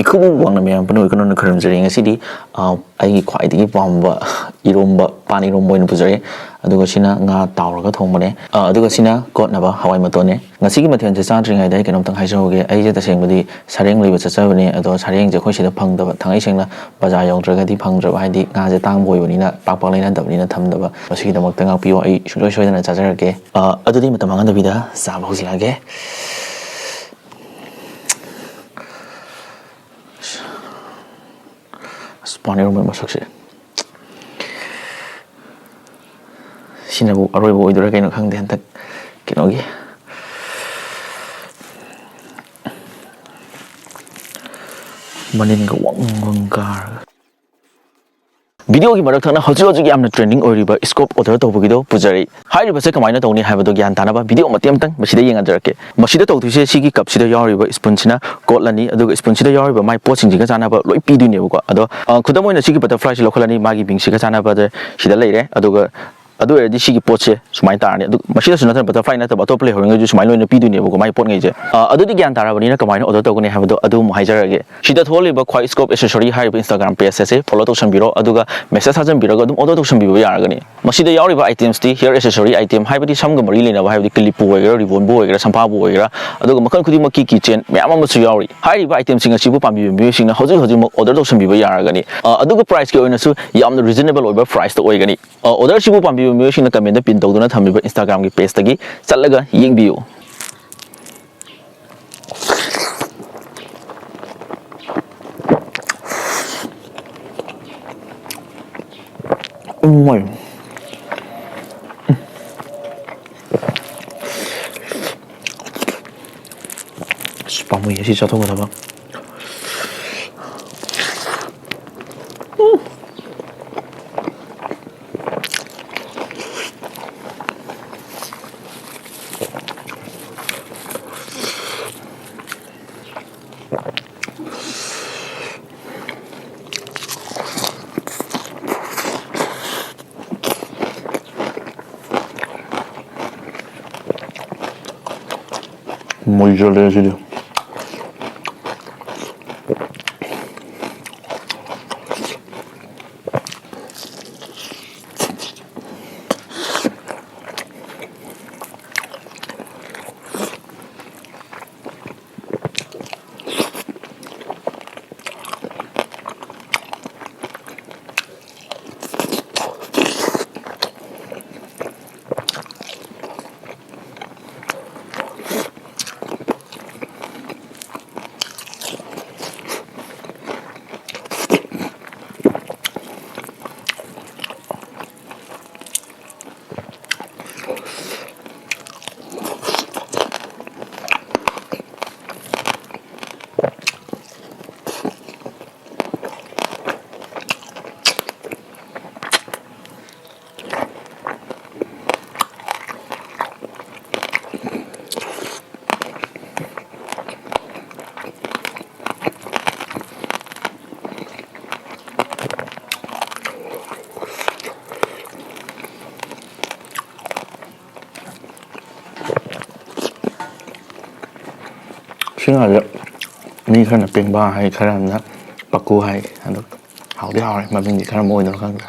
Ikubu wang na mayam panu ikono na karam jari nga sidi ai khwai digi pamba iromba pani rombo ina pujari aduga sina nga tawraga thongmane aduga sina kot na ba hawai matone nga sigi mathen je chadri ngai dai kenom tang haijoge ai je taseng budi sareng liba chachabane ado sareng je khoi sida phangdaba thangai sengna bajar yaudra ga di phangdra haidi nga je tang boi bani na pakpak leina dabni na thamdaba masigi damak tanga piwa ai shloi shloi na chajarage adudi matamanga dabida sa bauslage Spanish room masakse sinabu aroi bo idura kaino khangde hantak kinogi manin ga wang gar video ki marak thana hoji hoji amna trending oriba scope order to bugido pujari hai riba se kamaina tawni haibado gyan tanaba video matiam tang masida yenga jarake masida tawthuse sigi cup sida yawriba spoon sina kotlani aduga spoon sida yawriba mai pot sing jiga janaba loi pidune ko ado khudamoina sigi butterfly si lokhalani magi bing siga janaba de sida leire aduga adu edi sigi potse sumai tarani adu masida sunathan butterfly na ta bato play horinga ju sumai loina pidune ko mai pot ngai je adu di gyan tarabani na kamaina order tawgone haibado adu mu haijarage sida tholiba khwai scope accessory haiba instagram page se follow to sambiro aduga message hajan biraga dum order to sambiba yaragani masida yawriba items ti hair accessory item haibadi samga mari lena ba haibadi clip bo oigera ribbon bo oigera sampa bo oigera aduga makan khudi makki kitchen mayam amasu yawri haiba item singa sibu pambi bi singa hoji hoji mo order to sambiba yaragani aduga price ki oina su yamna reasonable oiba price to oigani order sibu pambi mi singa comment pin tawduna thamiba instagram ki page tagi challaga yengbiyu my spam ya si jatuh ke apa muy jolly sih dia. Chính là mình khá là bình ba hay khá là bạc cua hay được hảo đi hảo này mà mình khá là môi nó không được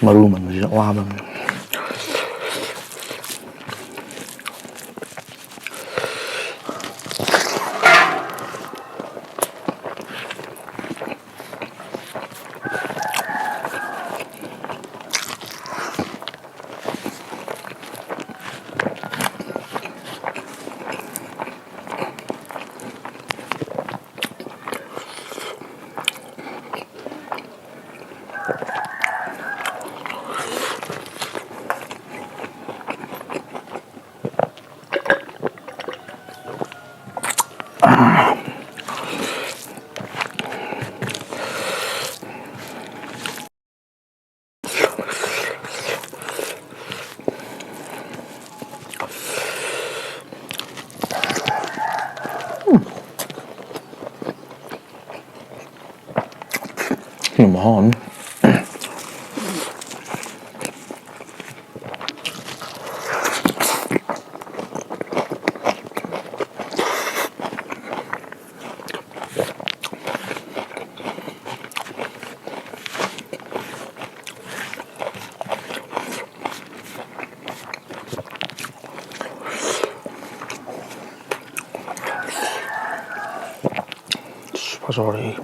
Maru man waba. Hon. Sorry.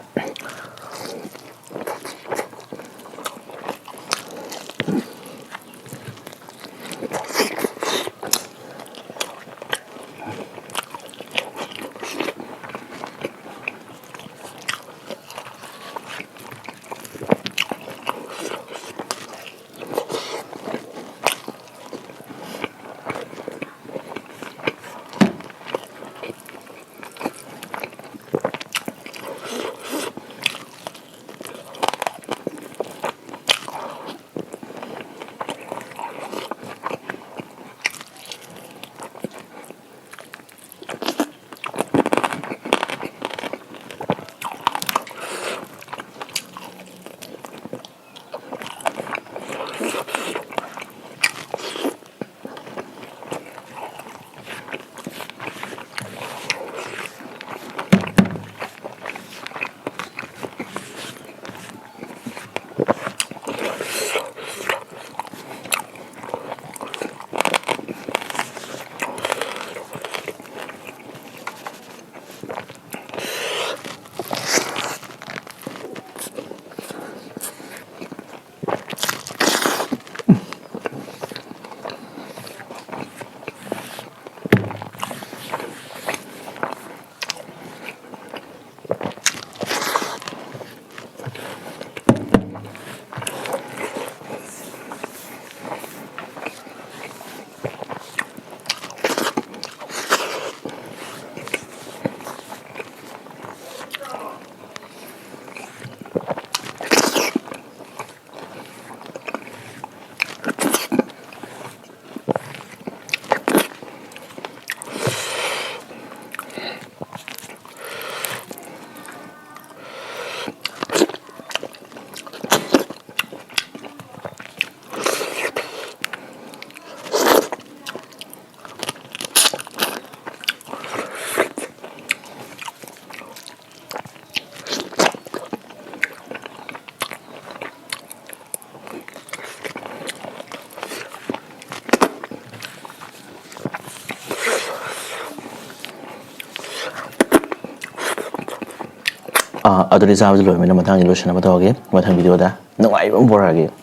ꯑꯗꯨꯗꯤ ꯆꯥꯕꯁꯨ ꯂꯣꯏꯔꯕꯅꯤꯅ ꯃꯊꯪꯒꯤ ꯂꯣꯏꯁꯤꯟꯅꯕ ꯇꯧꯔꯒꯦ ꯃꯊꯪ ꯚꯤꯗꯤꯑꯣꯗ ꯅꯨꯡꯉꯥꯏꯕ ꯑꯃ ꯄꯨꯔꯛꯑꯒꯦ